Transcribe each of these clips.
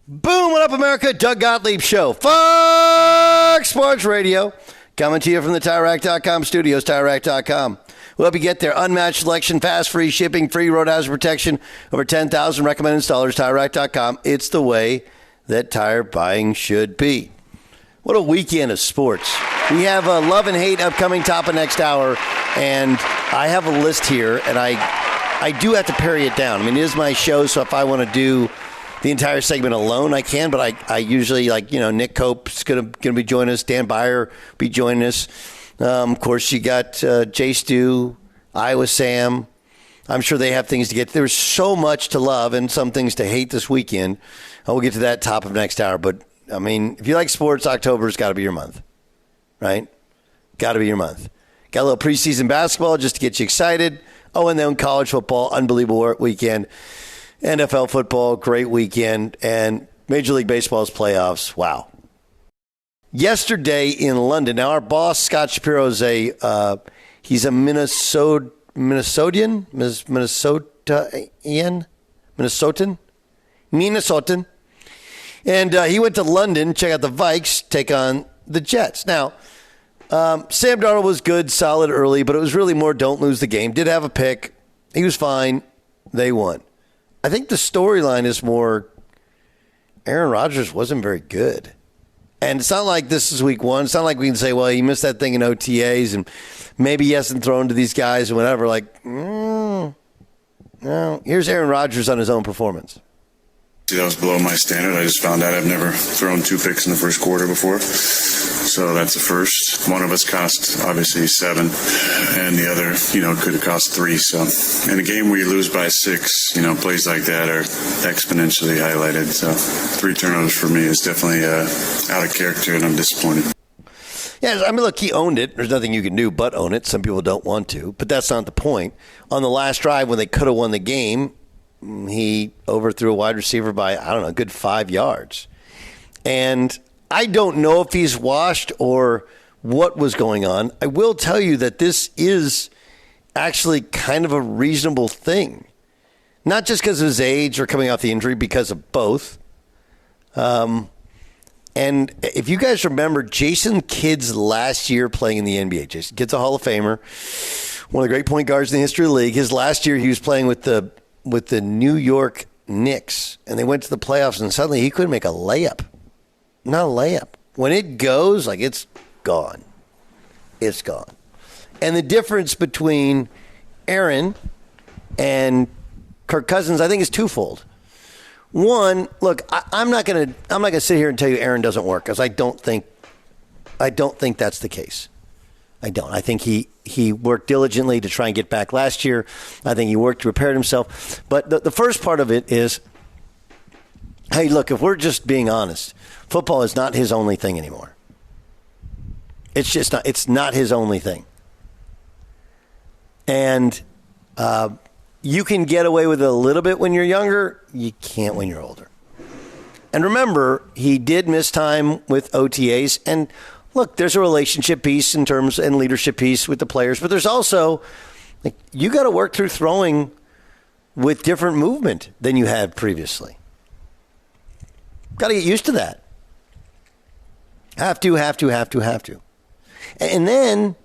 Boom, what up, America? Doug Gottlieb Show. Fox Sports Radio. Coming to you from the TireRack.com studios, TireRack.com. We'll help you get there. Unmatched selection, fast, free shipping, free road hazard protection. Over 10,000 recommended installers, TireRack.com. It's the way that tire buying should be. What a weekend of sports. We have love and hate upcoming top of next hour, and I have a list here, and I do have to pare it down. I mean, it is my show, so if I want to do the entire segment alone, I can, but I usually, Nick Cope's going to be joining us. Dan Byer be joining us. Of course, you got Jay Stu, Iowa Sam. I'm sure they have things to get. There's so much to love and some things to hate this weekend. We'll get to that top of next hour. But, I mean, if you like sports, October's got to be your month, right? Got to be your month. Got a little preseason basketball just to get you excited. Oh, and then college football, unbelievable weekend. NFL football, great weekend. And Major League Baseball's playoffs, wow. Yesterday in London, now our boss, Scott Shapiro, is he's a Minnesotan? And he went to London, check out the Vikes, take on the Jets. Now, Sam Darnold was good, solid early, but it was really more don't lose the game. Did have a pick. He was fine. They won. I think the storyline is more Aaron Rodgers wasn't very good. And it's not like this is week one. It's not like we can say, well, he missed that thing in OTAs and maybe he hasn't thrown to these guys and whatever. Like, no. Here's Aaron Rodgers on his own performance. That was below my standard. I just found out I've never thrown 2 picks in the first quarter before. So that's a first. One of us cost, obviously, 7. And the other, could have cost 3. So in a game where you lose by 6, plays like that are exponentially highlighted. So 3 turnovers for me is definitely out of character, and I'm disappointed. Yeah, I mean, look, he owned it. There's nothing you can do but own it. Some people don't want to. But that's not the point. On the last drive when they could have won the game, he overthrew a wide receiver by, a good 5 yards. And I don't know if he's washed or what was going on. I will tell you that this is actually kind of a reasonable thing. Not just because of his age or coming off the injury, because of both. And if you guys remember Jason Kidd's last year playing in the NBA, Jason Kidd's a Hall of Famer, one of the great point guards in the history of the league. His last year he was playing with the New York Knicks, and they went to the playoffs, and suddenly he couldn't make a layup. Not a layup. When it goes, it's gone. It's gone. And the difference between Aaron and Kirk Cousins, I think, is twofold. One, look, I'm not gonna sit here and tell you Aaron doesn't work, because I don't think that's the case. I don't. I think he worked diligently to try and get back last year. I think he worked to prepare himself. But the first part of it is, hey, look, if we're just being honest, football is not his only thing anymore. It's just not. It's not his only thing. And you can get away with it a little bit when you're younger. You can't when you're older. And remember, he did miss time with OTAs. And look, there's a relationship piece and leadership piece with the players, but there's also, you got to work through throwing with different movement than you had previously. Got to get used to that. Have to. And then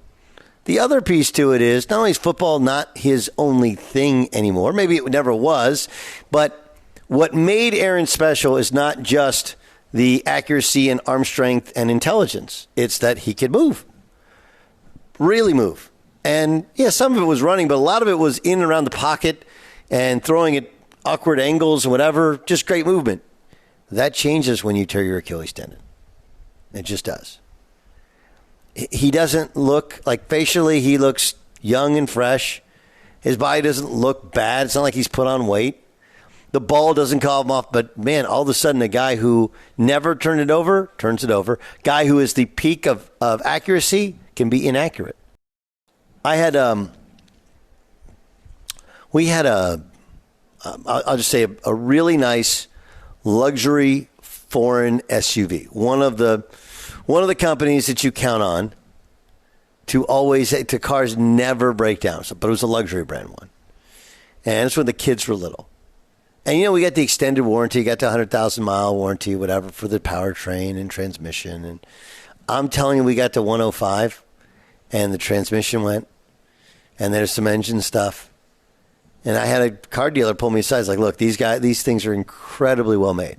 the other piece to it is, not only is football not his only thing anymore, maybe it never was, but what made Aaron special is not just the accuracy and arm strength and intelligence. It's that he could move. Really move. And, yeah, some of it was running, but a lot of it was in and around the pocket and throwing at awkward angles and whatever. Just great movement. That changes when you tear your Achilles tendon. It just does. He doesn't look, facially, he looks young and fresh. His body doesn't look bad. It's not like he's put on weight. The ball doesn't call him off, but, man, all of a sudden a guy who never turns it over. Guy who is the peak of accuracy can be inaccurate. I'll just say a really nice luxury foreign SUV. One of the companies that you count on to cars never break down. But it was a luxury brand one. And it's when the kids were little. And, we got the extended warranty, got the 100,000-mile warranty, whatever, for the powertrain and transmission. And I'm telling you, we got to 105, and the transmission went, and there's some engine stuff. And I had a car dealer pull me aside. He's like, look, these things are incredibly well made.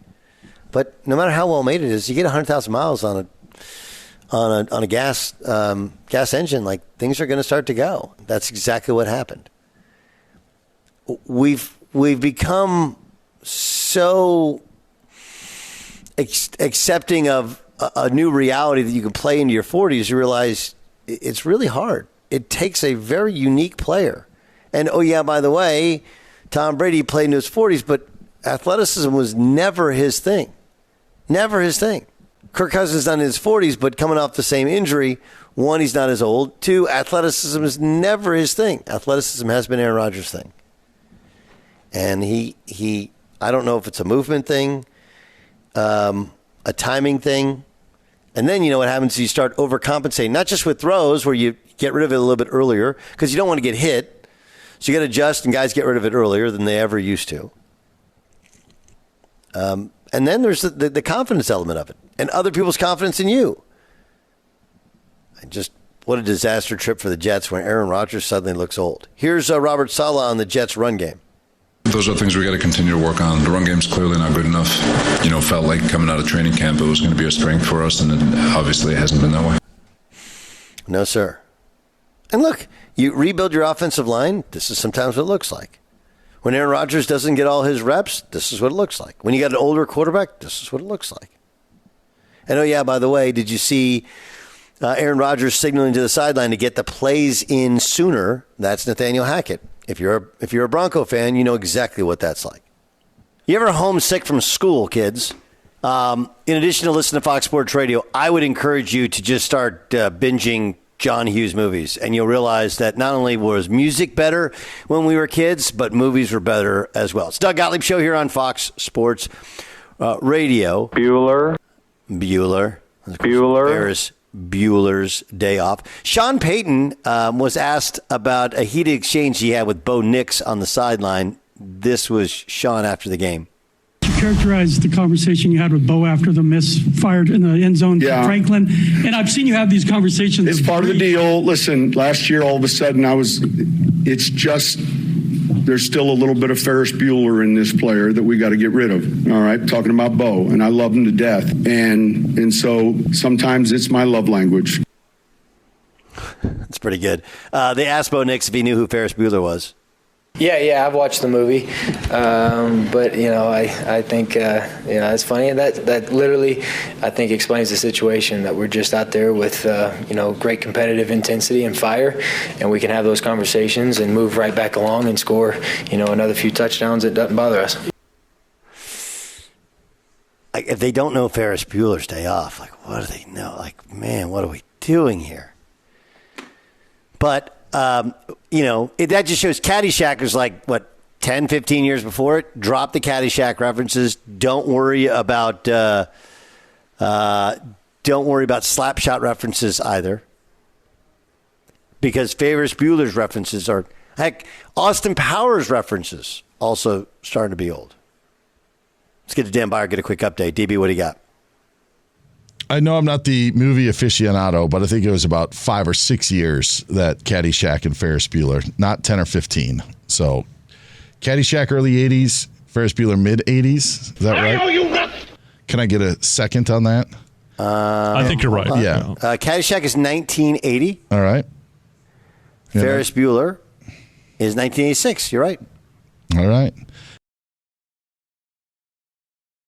But no matter how well made it is, you get 100,000 miles on a gas engine, like things are going to start to go. That's exactly what happened. We've become so accepting of a new reality that you can play into your 40s. You realize it's really hard. It takes a very unique player. And, by the way, Tom Brady played into his 40s, but athleticism was never his thing. Never his thing. Kirk Cousins not in his 40s, but coming off the same injury. One, he's not as old. Two, athleticism is never his thing. Athleticism has been Aaron Rodgers' thing. And he I don't know if it's a movement thing, a timing thing. And then, what happens is you start overcompensating, not just with throws where you get rid of it a little bit earlier because you don't want to get hit. So you got to adjust, and guys get rid of it earlier than they ever used to. And then there's the confidence element of it and other people's confidence in you. What a disaster trip for the Jets when Aaron Rodgers suddenly looks old. Here's Robert Saleh on the Jets' run game. Those are things we got to continue to work on. The run game's clearly not good enough. Felt like coming out of training camp it was going to be a strength for us, and obviously it hasn't been that way. No, sir. And look, you rebuild your offensive line, this is sometimes what it looks like. When Aaron Rodgers doesn't get all his reps, this is what it looks like. When you got an older quarterback, this is what it looks like. And, by the way, did you see Aaron Rodgers signaling to the sideline to get the plays in sooner? That's Nathaniel Hackett. If you're a Bronco fan, you know exactly what that's like. You ever homesick from school, kids? In addition to listening to Fox Sports Radio, I would encourage you to just start binging John Hughes movies, and you'll realize that not only was music better when we were kids, but movies were better as well. It's Doug Gottlieb Show here on Fox Sports Radio. Bueller. Ferris Bueller's Day Off. Sean Payton was asked about a heated exchange he had with Bo Nix on the sideline. This was Sean after the game. Characterize the conversation you had with Bo after the miss fired in the end zone to Franklin. And I've seen you have these conversations. It's part of the deal. Listen, last year, all of a sudden, it's just, there's still a little bit of Ferris Bueller in this player that we got to get rid of. All right. Talking about Bo, and I love him to death. And so sometimes it's my love language. That's pretty good. They asked Bo Nix if he knew who Ferris Bueller was. Yeah, I've watched the movie, but I think it's funny, and that literally I think explains the situation that we're just out there with great competitive intensity and fire, and we can have those conversations and move right back along and score another few touchdowns. It doesn't bother us. If they don't know Ferris Bueller's Day Off, what do they know? Man, what are we doing here? But that just shows Caddyshack was 10, 15 years before it. Drop the Caddyshack references. Don't worry about Slapshot references either. Because Ferris Bueller's references are, heck, Austin Powers references also starting to be old. Let's get to Dan Byer, get a quick update. DB, what do you got? I know I'm not the movie aficionado, but I think it was about 5 or 6 years that Caddyshack and Ferris Bueller, not 10 or 15. So Caddyshack early 80s, Ferris Bueller mid 80s. Is that right? Can I get a second on that? I think you're right. Yeah. Caddyshack is 1980. All right. Ferris Bueller is 1986. You're right. All right.